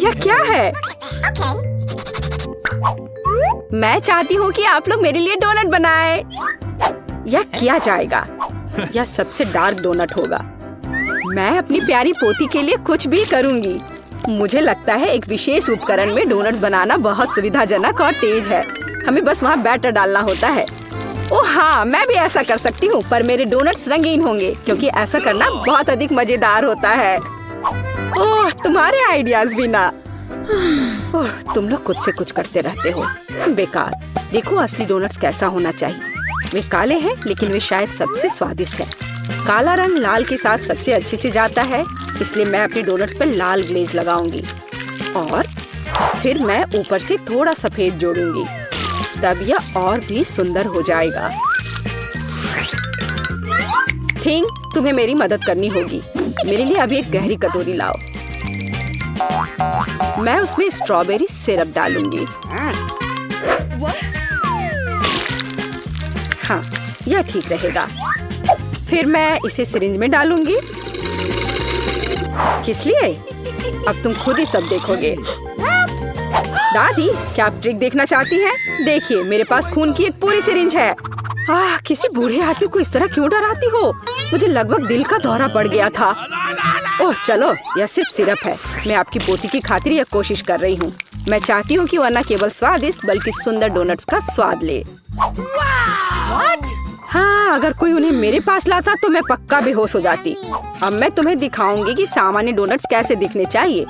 यह क्या है? मैं चाहती हूँ कि आप लोग मेरे लिए डोनट बनाएं। यह किया जाएगा। यह सबसे डार्क डोनट होगा। मैं अपनी प्यारी पोती के लिए कुछ भी करूँगी। मुझे लगता है एक विशेष उपकरण में डोनट्स बनाना बहुत सुविधाजनक और तेज है। हमें बस वहाँ बैटर डालना होता है। ओह हाँ, मैं भी ऐसा कर सकती हूँ, पर मेरे डोनट्स रंगीन होंगे क्योंकि ऐसा करना बहुत अधिक मजेदार होता है। ओह, तुम्हारे आइडियाज भी ना। ओह, तुम लोग खुद से कुछ करते रहते हो। बेकार। देखो असली डोनट्स कैसा होना चाहिए। वे काले हैं लेकिन वे शायद सबसे स्वादिष्ट हैं। काला रंग लाल के साथ सबसे अच्छे से जाता है, इसलिए मैं अपने डोनट्स पर लाल ग्लेज लगाऊंगी और फिर मैं ऊपर से थोड़ा सफेद जोड़ूंगी। तब यह और भी सुंदर हो जाएगा। थिंग, तुम्हें मेरी मदद करनी होगी। मेरे लिए अभी एक गहरी कटोरी लाओ। मैं उसमें स्ट्रॉबेरी सिरप डालूंगी। हाँ, यह ठीक रहेगा। फिर मैं इसे सिरिंज में डालूंगी। किस लिए? अब तुम खुद ही सब देखोगे। दादी, क्या आप ट्रिक देखना चाहती हैं? देखिए, मेरे पास खून की एक पूरी सिरिंज है। किसी बूढ़े आदमी को इस तरह क्यों डराती हो? मुझे लगभग दिल का दौरा पड़ गया था। ओह चलो, यह सिर्फ सिरप है। मैं आपकी पोती की खातिर यह कोशिश कर रही हूँ। मैं चाहती हूँ कि वह न केवल स्वादिष्ट बल्कि सुंदर डोनट्स का स्वाद ले। हाँ, अगर कोई उन्हें मेरे पास लाता तो मैं पक्का बेहोश हो जाती। अब मैं तुम्हें दिखाऊंगी कि सामान्य डोनट्स कैसे दिखने चाहिए।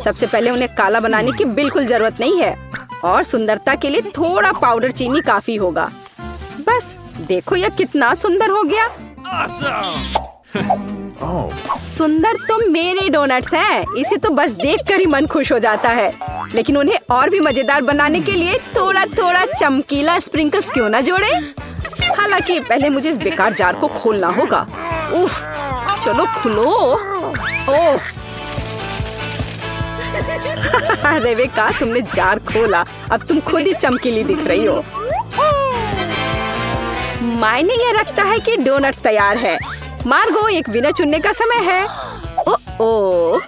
सबसे पहले उन्हें काला बनाने की बिल्कुल जरूरत नहीं है और सुंदरता के लिए थोड़ा पाउडर चीनी काफी होगा। बस देखो यह कितना सुंदर हो गया। सुंदर तो मेरे डोनट्स हैं। इसे तो बस देखकर ही मन खुश हो जाता है। लेकिन उन्हें और भी मजेदार बनाने के लिए थोड़ा थोड़ा चमकीला स्प्रिंकल्स क्यों ना जोड़े। हालांकि पहले मुझे इस बेकार जार को खोलना होगा। उफ, चलो खुलो। ओह रेबेका, तुमने जार खोला। अब तुम खुद ही चमकीली दिख रही हो। मायने ये रखता है कि डोनट्स तैयार है। मार्गो, एक विनर चुनने का समय है। ओह,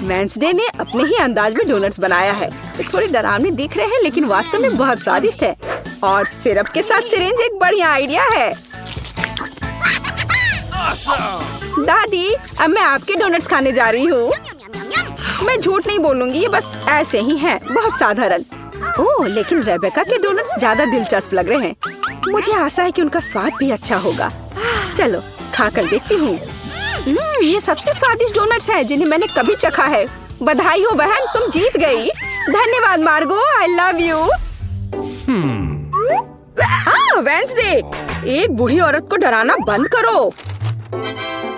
वेंसडे ने अपने ही अंदाज में डोनट्स बनाया है। ये थोड़े डरावने दिख रहे हैं लेकिन वास्तव में बहुत स्वादिष्ट है। और सिरप के साथ सिरिंज एक बढ़िया आइडिया है। दादी, अब मैं आपके डोनट्स खाने जा रही हूँ। मैं झूठ नहीं बोलूंगी, ये बस ऐसे ही हैं, बहुत साधारण। ओह, लेकिन रेबेका के डोनट्स ज्यादा दिलचस्प लग रहे हैं। मुझे आशा है कि उनका स्वाद भी अच्छा होगा। चलो खाकर देखती हूँ। ये सबसे स्वादिष्ट डोनट्स हैं जिन्हें मैंने कभी चखा है। बधाई हो बहन, तुम जीत गई। धन्यवाद मार्गो, आई लव यू। वेंसडे, एक बूढ़ी औरत को डराना बंद करो।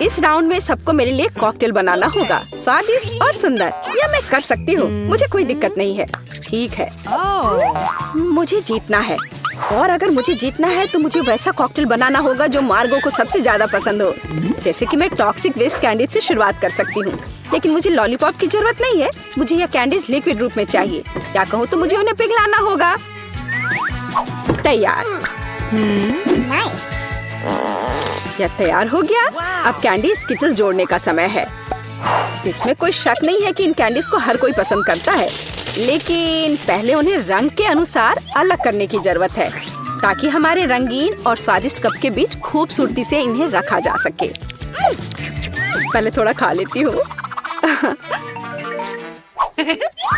इस राउंड में सबको मेरे लिए कॉकटेल बनाना होगा, स्वादिष्ट और सुंदर। यह मैं कर सकती हूँ, मुझे कोई दिक्कत नहीं है। ठीक है, मुझे जीतना है और अगर मुझे जीतना है तो मुझे वैसा कॉकटेल बनाना होगा जो मार्गो को सबसे ज्यादा पसंद हो। जैसे कि मैं टॉक्सिक वेस्ट कैंडीज से शुरुआत कर सकती हूँ, लेकिन मुझे लॉलीपॉप की जरूरत नहीं है। मुझे यह कैंडीज लिक्विड रूप में चाहिए। क्या कहूँ तो मुझे उन्हें पिघलाना होगा। तैयार। यह तैयार हो गया। अब कैंडी स्किटल्स जोड़ने का समय है। इसमें कोई शक नहीं है कि इन कैंडीज को हर कोई पसंद करता है, लेकिन पहले उन्हें रंग के अनुसार अलग करने की जरूरत है ताकि हमारे रंगीन और स्वादिष्ट कप के बीच खूबसूरती से इन्हें रखा जा सके। पहले थोड़ा खा लेती हूँ।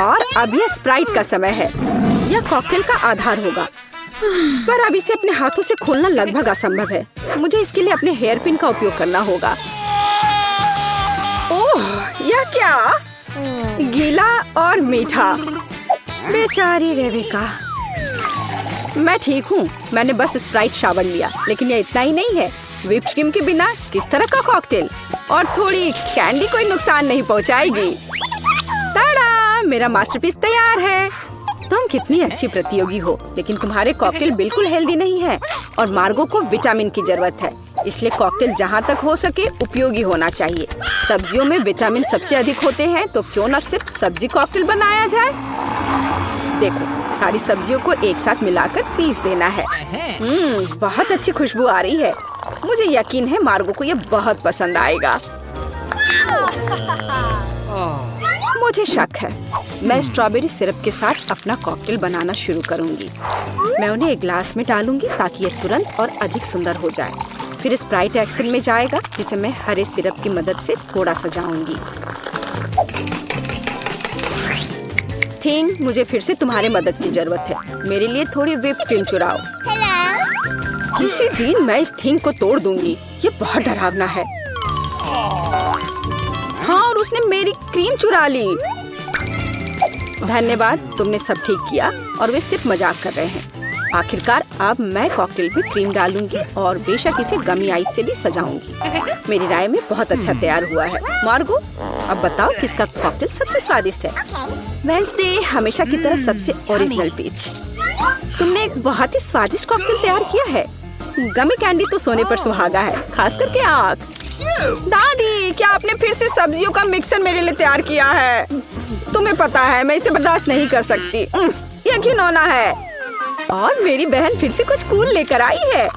और अब यह स्प्राइट का समय है। यह कॉकटेल का आधार होगा, पर अब इसे अपने हाथों से खोलना लगभग असंभव है। मुझे इसके लिए अपने हेयर पिन का उपयोग करना होगा। ओह, यह क्या? गीला और मीठा। बेचारी रेबेका। मैं ठीक हूँ, मैंने बस स्प्राइट शावर लिया, लेकिन यह इतना ही नहीं है। व्हिप्ड क्रीम के बिना किस तरह का कॉकटेल? और थोड़ी कैंडी कोई नुकसान नहीं पहुँचाएगी। ताड़ा, मेरा मास्टरपीस तैयार है। तुम कितनी अच्छी प्रतियोगी हो, लेकिन तुम्हारे कॉकटेल बिल्कुल हेल्दी नहीं है और मार्गो को विटामिन की जरूरत है। इसलिए कॉकटेल जहाँ तक हो सके उपयोगी होना चाहिए। सब्जियों में विटामिन सबसे अधिक होते हैं, तो क्यों न सिर्फ सब्जी कॉकटेल बनाया जाए। देखो, सारी सब्जियों को एक साथ मिलाकर पीस देना है। बहुत अच्छी खुशबू आ रही है। मुझे यकीन है मार्गो को ये बहुत पसंद आएगा। मुझे शक है। मैं स्ट्रॉबेरी सिरप के साथ अपना कॉकटेल बनाना शुरू करूंगी। मैं उन्हें एक ग्लास में डालूंगी ताकि ये तुरंत और अधिक सुंदर हो जाए। फिर स्प्राइट एक्शन में जाएगा, जिसे मैं हरे सिरप की मदद से थोड़ा सजाऊंगी। थिंग, मुझे फिर से तुम्हारी मदद की जरूरत है। मेरे लिए थोड़ी व्हिप क्रीम चुराओ। किसी दिन मैं इस थिंग को तोड़ दूंगी। ये बहुत डरावना है। हाँ, और उसने मेरी क्रीम चुरा ली। धन्यवाद, तुमने सब ठीक किया। और वे सिर्फ मजाक कर रहे हैं। आखिरकार अब मैं कॉकटेल में क्रीम डालूंगी और बेशक इसे गमी आइस से भी सजाऊंगी। मेरी राय में बहुत अच्छा तैयार हुआ है। मार्गो, अब बताओ किसका कॉकटेल सबसे स्वादिष्ट है? वेडनेसडे, हमेशा की तरह सबसे ओरिजिनल पीच। तुमने एक बहुत ही स्वादिष्ट कॉकटेल तैयार किया है। गमी कैंडी तो सोने पर सुहागा है, खास करके आँख। दादी, क्या आपने फिर से सब्जियों का मिक्सर मेरे लिए तैयार किया है? तुम्हें पता है मैं इसे बर्दाश्त नहीं कर सकती। ये घिनौना है। और मेरी बहन फिर से कुछ कूल लेकर आई है।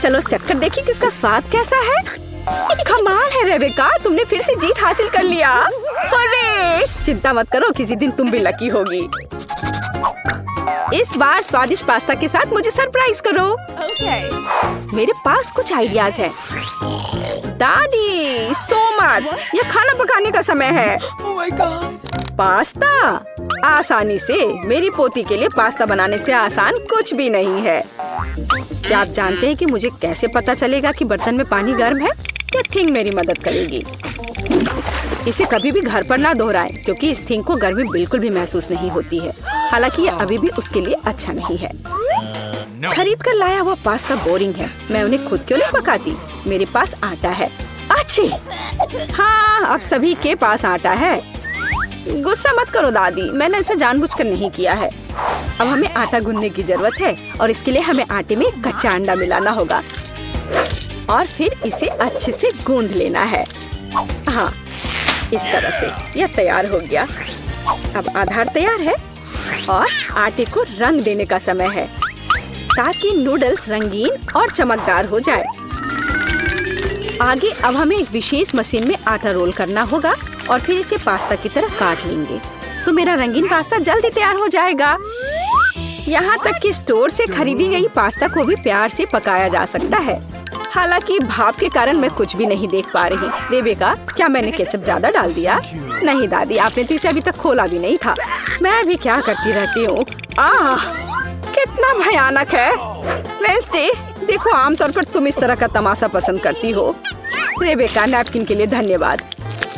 चलो चक्कर देखिए किसका स्वाद कैसा है। कमाल है रेबेका, तुमने फिर से जीत हासिल कर लिया। अरे चिंता मत करो, किसी दिन तुम भी लकी होगी। इस बार स्वादिष्ट पास्ता के साथ मुझे सरप्राइज करो। मेरे पास कुछ आइडियाज हैं। दादी, सो मत, यह खाना पकाने का समय है। पास्ता? आसानी से। मेरी पोती के लिए पास्ता बनाने से आसान कुछ भी नहीं है। क्या आप जानते हैं कि मुझे कैसे पता चलेगा कि बर्तन में पानी गर्म है? या थिंग मेरी मदद करेगी। इसे कभी भी घर पर ना दोहराएं, क्योंकि इस थिंग को गर्मी बिल्कुल भी महसूस नहीं होती है। हालांकि ये अभी भी उसके लिए अच्छा नहीं है। खरीद कर लाया हुआ पास्ता बोरिंग है। मैं उन्हें खुद क्यों नहीं पकाती? मेरे पास आटा है। अच्छी, हाँ, अब सभी के पास आटा है। गुस्सा मत करो दादी, मैंने इसे जानबूझकर नहीं किया है। अब हमें आटा गूंदने की जरूरत है और इसके लिए हमें आटे में कच्चा अंडा मिलाना होगा और फिर इसे अच्छे से गूंद लेना है। हाँ, इस तरह से यह तैयार हो गया। अब आधार तैयार है और आटे को रंग देने का समय है ताकि नूडल्स रंगीन और चमकदार हो जाए। आगे अब हमें एक विशेष मशीन में आटा रोल करना होगा और फिर इसे पास्ता की तरह काट लेंगे, तो मेरा रंगीन पास्ता जल्दी तैयार हो जाएगा। यहाँ तक कि स्टोर से खरीदी गई पास्ता को भी प्यार से पकाया जा सकता है। हालांकि भाप के कारण मैं कुछ भी नहीं देख पा रही। रेबेका, क्या मैंने केचप ज्यादा डाल दिया? नहीं दादी, आपने तो इसे अभी तक खोला भी नहीं था। मैं भी क्या करती रहती हूँ। कितना भयानक है। वेडनेसडे, देखो, आमतौर पर तुम इस तरह का तमाशा पसंद करती हो। रेबेका, नैपकिन के लिए धन्यवाद।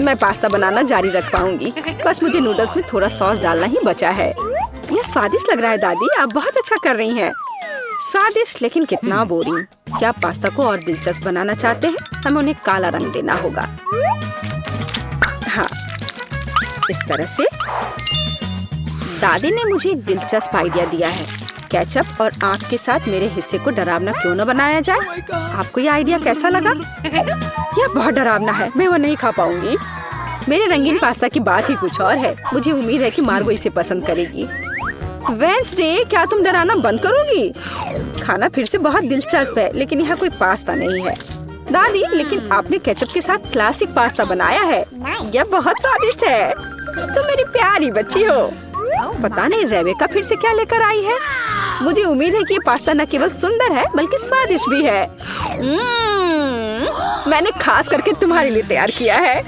मैं पास्ता बनाना जारी रख पाऊंगी। बस मुझे नूडल्स में थोड़ा सॉस डालना ही बचा है। यह स्वादिष्ट लग रहा है दादी, आप बहुत अच्छा कर रही हैं। स्वादिष्ट, लेकिन कितना बोरिंग। क्या आप पास्ता को और दिलचस्प बनाना चाहते हैं? हमें उन्हें काला रंग देना होगा। हाँ, इस तरह से। दादी ने मुझे एक दिलचस्प आइडिया दिया है। केचप और आँख के साथ मेरे हिस्से को डरावना क्यों न बनाया जाए? आपको ये आइडिया कैसा लगा? यह बहुत डरावना है, मैं वो नहीं खा पाऊंगी। मेरे रंगीन पास्ता की बात ही कुछ और है। मुझे उम्मीद है कि मार्गो इसे पसंद करेगी। वेडनेसडे, क्या तुम डराना बंद करोगी? खाना फिर से बहुत दिलचस्प है, लेकिन यहाँ कोई पास्ता नहीं है। दादी, लेकिन आपने केचप के साथ क्लासिक पास्ता बनाया है। यह बहुत स्वादिष्ट है। तुम मेरी प्यारी बच्ची हो। पता नहीं रेबेका फिर से क्या लेकर आई है। मुझे उम्मीद है कि ये पास्ता न केवल सुंदर है बल्कि स्वादिष्ट भी है। मैंने खास करके तुम्हारे लिए तैयार किया है।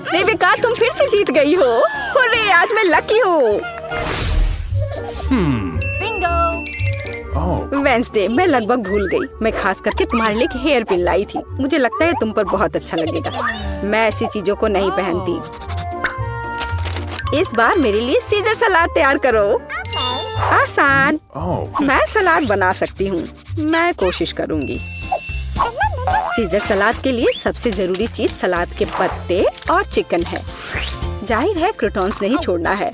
रेबेका, तुम फिर से जीत गई हो। हुर्रे, आज मैं लकी हूँ। वेडनेसडे, मैं लगभग भूल गई। मैं खास करके तुम्हारे लिए एक हेयर पिन लाई थी। मुझे लगता है तुम पर बहुत अच्छा लगेगा। मैं ऐसी चीजों को नहीं पहनती। इस बार मेरे लिए सीजर सलाद तैयार करो। आसान। मैं सलाद बना सकती हूँ। मैं कोशिश करूँगी। सीजर सलाद के लिए सबसे जरूरी चीज सलाद के पत्ते और चिकन है। जाहिर है क्रूटॉन्स नहीं छोड़ना है,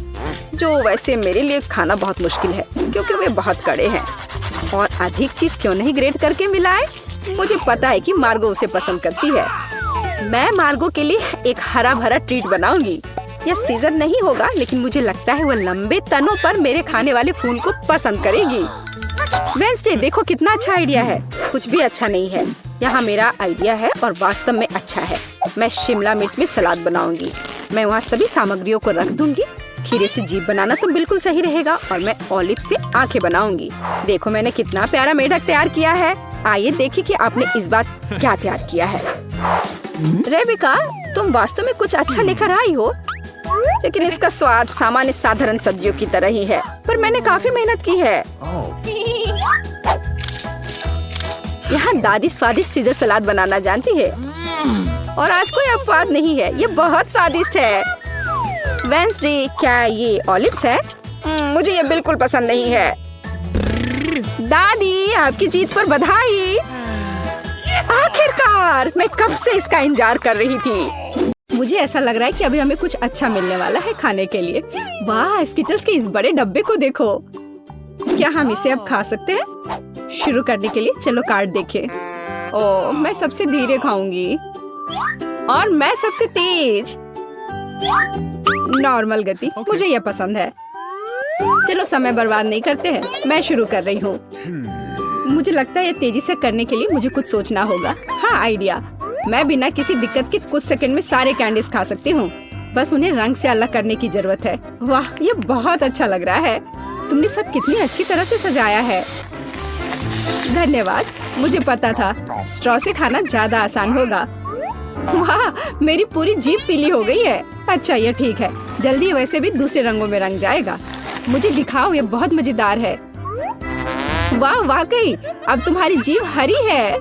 जो वैसे मेरे लिए खाना बहुत मुश्किल है क्योंकि वे बहुत कड़े हैं। और अधिक चीज क्यों नहीं ग्रेट करके मिलाए? मुझे पता है कि मार्गो उसे पसंद करती है। मैं मार्गो के लिए एक हरा भरा ट्रीट बनाऊंगी। यह सीजर नहीं होगा, लेकिन मुझे लगता है वह लंबे तनों पर मेरे खाने वाले फूल को पसंद करेगी। वेडनेसडे, देखो कितना अच्छा आइडिया है। कुछ भी अच्छा नहीं है। यहाँ मेरा आइडिया है और वास्तव में अच्छा है। मैं शिमला मिर्च में सलाद बनाऊंगी। मैं वहाँ सभी सामग्रियों को रख दूंगी। खीरे से जीभ बनाना तो बिल्कुल सही रहेगा और मैं ऑलिव से आंखें बनाऊंगी। देखो मैंने कितना प्यारा मेढक तैयार किया है। आइए देखिए कि आपने इस बार क्या तैयार किया है। रेबिका, तुम वास्तव में कुछ अच्छा लेकर आई हो, लेकिन इसका स्वाद सामान्य साधारण सब्जियों की तरह ही है, पर मैंने काफी मेहनत की है। यहाँ दादी स्वादिष्ट सीजर सलाद बनाना जानती है और आज कोई अपवाद नहीं है, ये बहुत स्वादिष्ट है। वेंसडे, क्या ये ऑलिव्स है? मुझे ये बिल्कुल पसंद नहीं है। दादी, आपकी जीत पर बधाई। आखिरकार, मैं कब से इसका इंतजार कर रही थी। मुझे ऐसा लग रहा है कि अभी हमें कुछ अच्छा मिलने वाला है खाने के लिए। वाह, स्किटल्स के इस बड़े डब्बे को देखो। क्या हम इसे अब खा सकते हैं? शुरू करने के लिए चलो कार्ड देखें। ओह, मैं सबसे धीरे खाऊंगी और मैं सबसे तेज। नॉर्मल गति, मुझे यह पसंद है। चलो समय बर्बाद नहीं करते हैं, मैं शुरू कर रही हूँ। मुझे लगता है ये तेजी से करने के लिए मुझे कुछ सोचना होगा। हाँ, आइडिया। मैं बिना किसी दिक्कत के कुछ सेकंड में सारे कैंडीज खा सकती हूँ। बस उन्हें रंग से अलग करने की जरूरत है। वाह, ये बहुत अच्छा लग रहा है। तुमने सब कितनी अच्छी तरह से सजाया है। धन्यवाद, मुझे पता था स्ट्रॉ से खाना ज्यादा आसान होगा। वाह, मेरी पूरी जीभ पीली हो गई है। अच्छा, ये ठीक है, जल्दी वैसे भी दूसरे रंगों में रंग जाएगा। मुझे दिखाओ, ये बहुत मजेदार है। वाह, वाकई अब तुम्हारी जीभ हरी है।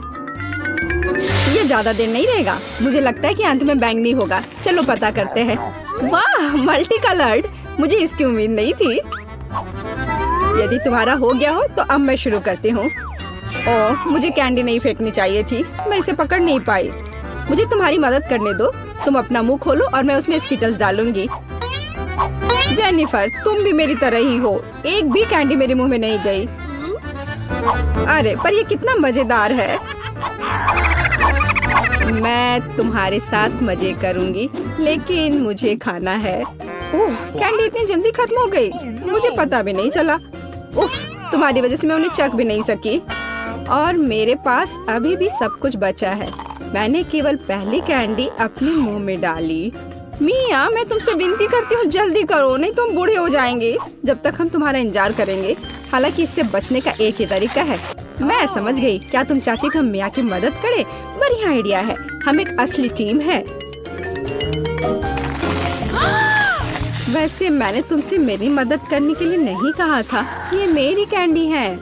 ये ज्यादा देर नहीं रहेगा। मुझे लगता है कि अंत में बैंगनी होगा। चलो पता करते हैं। वाह, मल्टी कलर्ड, मुझे इसकी उम्मीद नहीं थी। यदि तुम्हारा हो गया हो तो अब मैं शुरू करती हूँ। ओह, मुझे कैंडी नहीं फेंकनी चाहिए थी, मैं इसे पकड़ नहीं पाई। मुझे तुम्हारी मदद करने दो। तुम अपना मुंह खोलो और मैं उसमें स्किटल्स डालूंगी। जेनिफर, तुम भी मेरी तरह ही हो। एक भी कैंडी मेरे मुंह में नहीं गई। अरे, पर ये कितना मजेदार है। मैं तुम्हारे साथ मजे करूंगी, लेकिन मुझे खाना है। ओह, कैंडी इतनी जल्दी खत्म हो गई, मुझे पता भी नहीं चला। उफ, तुम्हारी वजह से मैं उन्हें चख भी नहीं सकी। और मेरे पास अभी भी सब कुछ बचा है। मैंने केवल पहली कैंडी अपने मुंह में डाली। मिया, मैं तुमसे विनती करती हूँ, जल्दी करो, नहीं तो हम बूढ़े हो जाएंगे जब तक हम तुम्हारा इंतजार करेंगे। हालांकि इससे बचने का एक ही तरीका है। मैं समझ गई। क्या तुम चाहती हो हम मिया की मदद करें? बढ़िया आइडिया है। हम एक असली टीम है। वैसे मैंने तुमसे मेरी मदद करने के लिए नहीं कहा था। ये मेरी कैंडी है।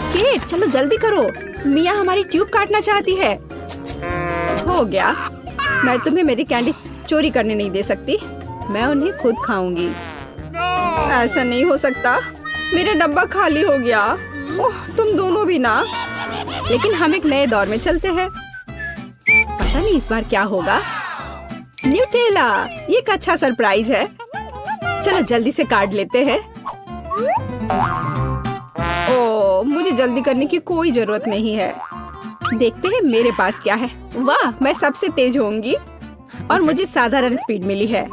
केट, चलो जल्दी करो, मिया हमारी ट्यूब काटना चाहती है। हो गया। मैं तुम्हें मेरी कैंडी चोरी करने नहीं दे सकती। मैं उन्हें खुद खाऊंगी। ऐसा नहीं हो सकता, मेरा डब्बा खाली हो गया। ओह, तुम दोनों भी ना। लेकिन हम एक नए दौर में चलते हैं। पता नहीं इस बार क्या होगा। न्यूटेला, ये एक अच्छा सरप्राइज है। चलो जल्दी से काट लेते हैं। ओह, मुझे जल्दी करने की कोई जरूरत नहीं है। देखते हैं मेरे पास क्या है। वाह, मैं सबसे तेज होंगी और मुझे साधारण स्पीड मिली है।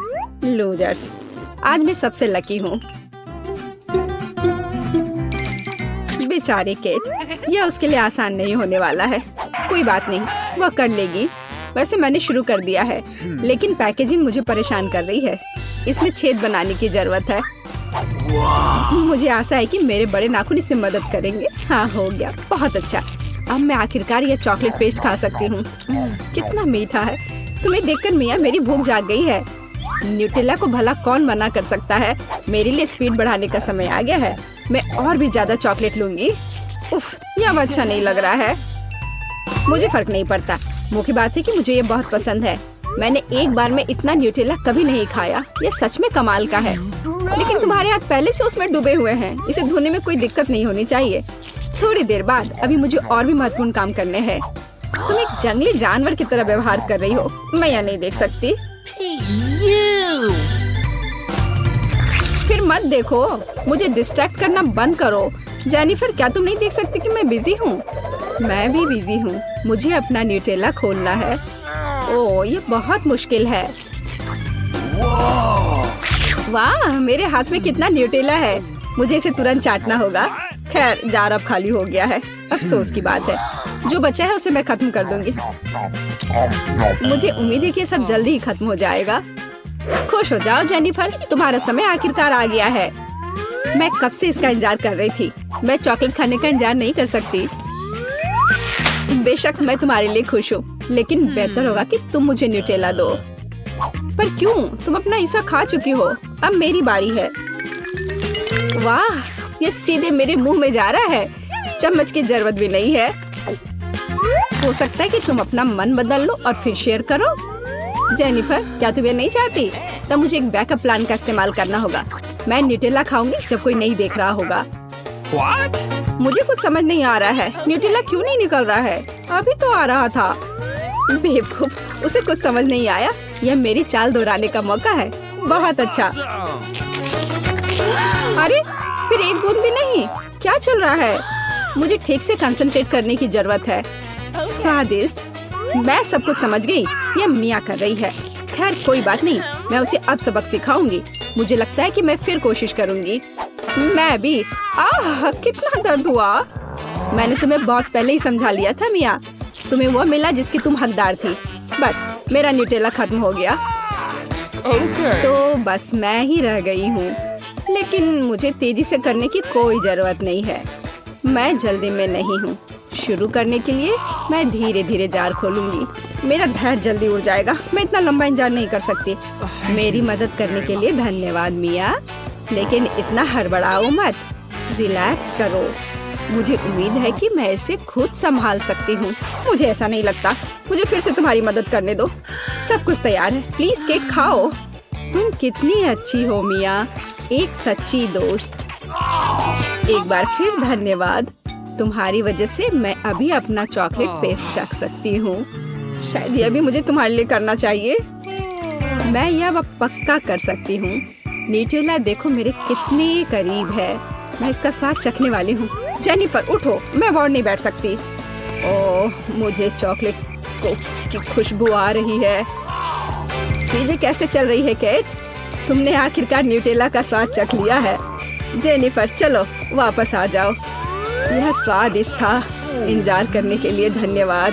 लूजर्स, आज मैं सबसे लकी हूँ। बेचारे केट, यह उसके लिए आसान नहीं होने वाला है। कोई बात नहीं, वह कर लेगी। वैसे मैंने शुरू कर दिया है, लेकिन पैकेजिंग मुझे परेशान कर रही है। इसमें छेद बनाने की जरूरत है। मुझे आशा है कि मेरे बड़े नाखून इससे मदद करेंगे। हाँ, हो गया, बहुत अच्छा। अब मैं आखिरकार यह चॉकलेट पेस्ट खा सकती हूँ। कितना मीठा है। तुम्हें देखकर मिया मेरी भूख जाग गई है। न्यूटेला को भला कौन मना कर सकता है। मेरे लिए स्पीड बढ़ाने का समय आ गया है। मैं और भी ज्यादा चॉकलेट लूंगी। उफ, यह अब अच्छा नहीं लग रहा है। मुझे फर्क नहीं पड़ता। मुख्य बात है कि मुझे ये बहुत पसंद है। मैंने एक बार में इतना न्यूटेला कभी नहीं खाया। यह सच में कमाल का है। लेकिन तुम्हारे हाथ पहले से उसमें डूबे हुए हैं। इसे धोने में कोई दिक्कत नहीं होनी चाहिए। थोड़ी देर बाद। अभी मुझे और भी महत्वपूर्ण काम करने हैं। तुम एक जंगली जानवर की तरह व्यवहार कर रही हो। मैं यह नहीं देख सकती। फिर मत देखो। मुझे डिस्ट्रैक्ट करना बंद करो। जेनिफर, क्या तुम नहीं देख सकती कि मैं बिजी हूँ? मैं भी बिजी हूँ। मुझे अपना न्यूटेला खोलना है। ओह, ये बहुत मुश्किल है। वाह, मेरे हाथ में कितना न्यूटेला है। मुझे इसे तुरंत चाटना होगा। खैर, जार अब खाली हो गया है। अफसोस की बात है। जो बचा है उसे मैं खत्म कर दूंगी। मुझे उम्मीद है कि ये सब जल्दी ही खत्म हो जाएगा। खुश हो जाओ जेनिफर, तुम्हारा समय आखिरकार आ गया है। मैं कब से इसका इंतजार कर रही थी। मैं चॉकलेट खाने का इंतजार नहीं कर सकती। बेशक मैं तुम्हारे लिए खुश हूँ, लेकिन बेहतर होगा कि तुम मुझे न्यूटेला दो। पर क्यों? तुम अपना हिस्सा खा चुकी हो, अब मेरी बारी है। वाह, ये सीधे मेरे मुंह में जा रहा है। चम्मच की जरूरत भी नहीं है। हो सकता है कि तुम अपना मन बदल लो और फिर शेयर करो। जेनिफर, क्या तुम ये नहीं चाहती? तब मुझे एक बैकअप प्लान का इस्तेमाल करना होगा। मैं न्यूटेला खाऊंगी जब कोई नहीं देख रहा होगा। What? मुझे कुछ समझ नहीं आ रहा है, न्यूटेला क्यों नहीं निकल रहा है? अभी तो आ रहा था। बेवकूफ, उसे कुछ समझ नहीं आया। यह मेरी चाल दोहराने का मौका है। बहुत अच्छा। अरे, फिर एक बूंद भी नहीं। क्या चल रहा है? मुझे ठीक से कंसंट्रेट करने की जरूरत है। स्वादिष्ट। मैं सब कुछ समझ गई। यह मिया कर रही है। खैर कोई बात नहीं, मैं उसे अब सबक सिखाऊंगी। मुझे लगता है कि मैं फिर कोशिश करूंगी। मैं भी। आह, कितना दर्द हुआ। मैंने तुम्हें बहुत पहले ही समझा लिया था मिया। तुम्हें वो मिला जिसकी तुम हकदार थी। बस मेरा न्यूटेला खत्म हो गया। Okay. तो बस मैं ही रह गई हूँ। लेकिन मुझे तेजी से करने की कोई जरूरत नहीं है। मैं जल्दी में नहीं हूँ। शुरू करने के लिए मैं धीरे धीरे जार खोलूंगी। मेरा धैर्य जल्दी उड़ जाएगा। मैं इतना लंबा इंतजार नहीं कर सकती। मेरी मदद करने के लिए धन्यवाद मिया, लेकिन इतना हड़बड़ाओ मत। रिलैक्स करो। मुझे उम्मीद है कि मैं इसे खुद संभाल सकती हूँ। मुझे ऐसा नहीं लगता। मुझे फिर से तुम्हारी मदद करने दो। सब कुछ तैयार है। प्लीज केक खाओ। तुम कितनी अच्छी हो मिया, एक सच्ची दोस्त। एक बार फिर धन्यवाद। तुम्हारी वजह से मैं अभी अपना चॉकलेट पेस्ट चख सकती हूँ। शायद यह भी मुझे तुम्हारे लिए करना चाहिए। मैं यह अब पक्का कर सकती हूँ। न्यूटेला देखो मेरे कितने करीब है। मैं इसका स्वाद चखने वाली हूँ। जेनिफर उठो, मैं और नहीं बैठ सकती। ओह, मुझे चॉकलेट की खुशबू आ रही है। चीजें कैसे चल रही है केट? तुमने आखिरकार न्यूटेला का स्वाद चख लिया है। जेनिफर चलो वापस आ जाओ। यह स्वादिष्ट था। इंतजार करने के लिए धन्यवाद।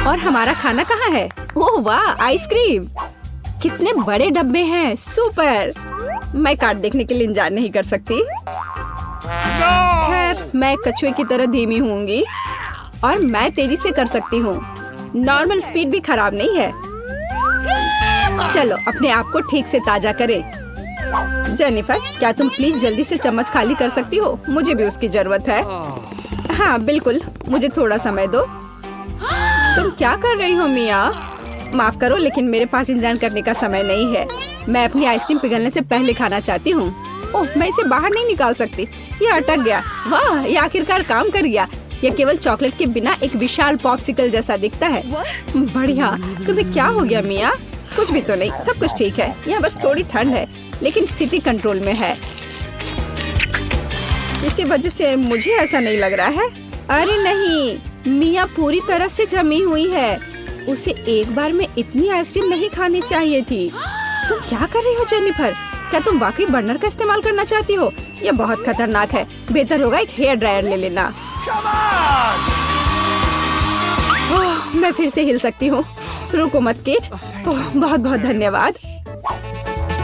और हमारा खाना कहाँ है? ओह वाह, आइसक्रीम। कितने बड़े डब्बे हैं। सुपर। मैं कार्ड देखने के लिए इंतजार नहीं कर सकती। खैर मैं कछुए की तरह धीमी होंगी और मैं तेजी से कर सकती हूँ। नॉर्मल स्पीड भी खराब नहीं है। चलो अपने आप को ठीक से ताजा करें। जेनिफर, क्या तुम प्लीज जल्दी से चम्मच खाली कर सकती हो? मुझे भी उसकी जरूरत है। हाँ बिल्कुल, मुझे थोड़ा समय दो। तुम क्या कर रही हो मिया? माफ करो, लेकिन मेरे पास इंतजार करने का समय नहीं है। मैं अपनी आइसक्रीम पिघलने से पहले खाना चाहती हूँ। ओह, मैं इसे बाहर नहीं निकाल सकती। ये अटक गया। वाह, ये आखिरकार काम कर गया। यह केवल चॉकलेट के बिना एक विशाल पॉप्सिकल जैसा दिखता है। बढ़िया। तुम्हें क्या हो गया मिया? कुछ भी तो नहीं, सब कुछ ठीक है। यहाँ बस थोड़ी ठंड है, लेकिन स्थिति कंट्रोल में है। इसी वजह से मुझे ऐसा नहीं लग रहा है। अरे नहीं, मिया पूरी तरह से जमी हुई है। उसे एक बार में इतनी आइसक्रीम नहीं खानी चाहिए थी। तुम क्या कर रही हो जेनिफर? क्या तुम वाकई बर्नर का इस्तेमाल करना चाहती हो? यह बहुत खतरनाक है। बेहतर होगा एक हेयर ड्रायर ले लेना। ओह, मैं फिर से हिल सकती हूँ। रुको मत केट। ओह, बहुत बहुत धन्यवाद।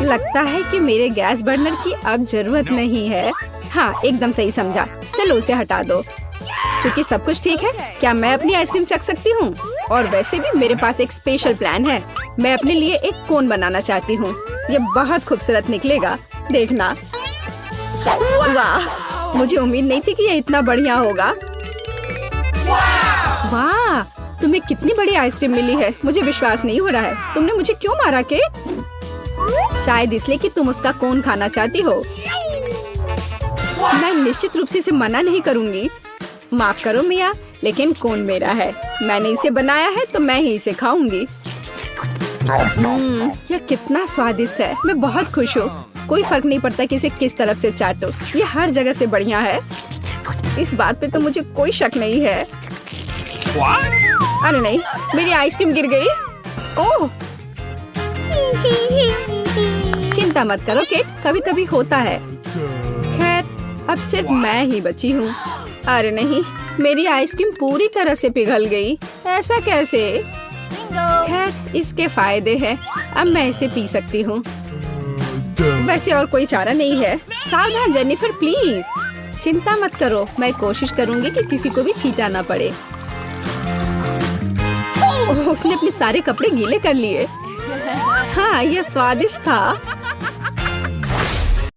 लगता है कि मेरे गैस बर्नर की अब जरूरत नहीं है। हाँ, एकदम सही समझा। चलो उसे हटा दो। क्योंकि सब कुछ ठीक है, क्या मैं अपनी आइसक्रीम चख सकती हूँ? और वैसे भी मेरे पास एक स्पेशल प्लान है। मैं अपने लिए एक कोन बनाना चाहती हूँ। ये बहुत खूबसूरत निकलेगा, देखना। वाह, मुझे उम्मीद नहीं थी कि ये इतना बढ़िया होगा। वाह, तुम्हें कितनी बड़ी आइसक्रीम मिली है। मुझे विश्वास नहीं हो रहा है। तुमने मुझे क्यों मारा केट? शायद इसलिए कि तुम उसका कोन खाना चाहती हो। मैं निश्चित रूप से इसे मना नहीं करूंगी। माफ करो मिया, लेकिन कोन मेरा है। मैंने इसे बनाया है तो मैं ही इसे खाऊंगी। यह कितना स्वादिष्ट है। मैं बहुत खुश हूँ। कोई फर्क नहीं पड़ता कि इसे किस तरफ से चाटो। ये हर जगह से बढ़िया है। इस बात पे तो मुझे कोई शक नहीं है। अरे नहीं, मेरी आइसक्रीम गिर गई। ओह, चिंता मत करो केट, कभी कभी होता है। खैर, अब सिर्फ मैं ही बची हूँ। अरे नहीं, मेरी आइसक्रीम पूरी तरह से पिघल गई। ऐसा कैसे? खैर इसके फायदे हैं, अब मैं इसे पी सकती हूँ। वैसे और कोई चारा नहीं है। सावधान जेनिफर, प्लीज। चिंता मत करो, मैं कोशिश करूंगी कि किसी को भी छींटा ना पड़े। ओह, उसने अपने सारे कपड़े गीले कर लिए। हाँ, यह स्वादिष्ट था।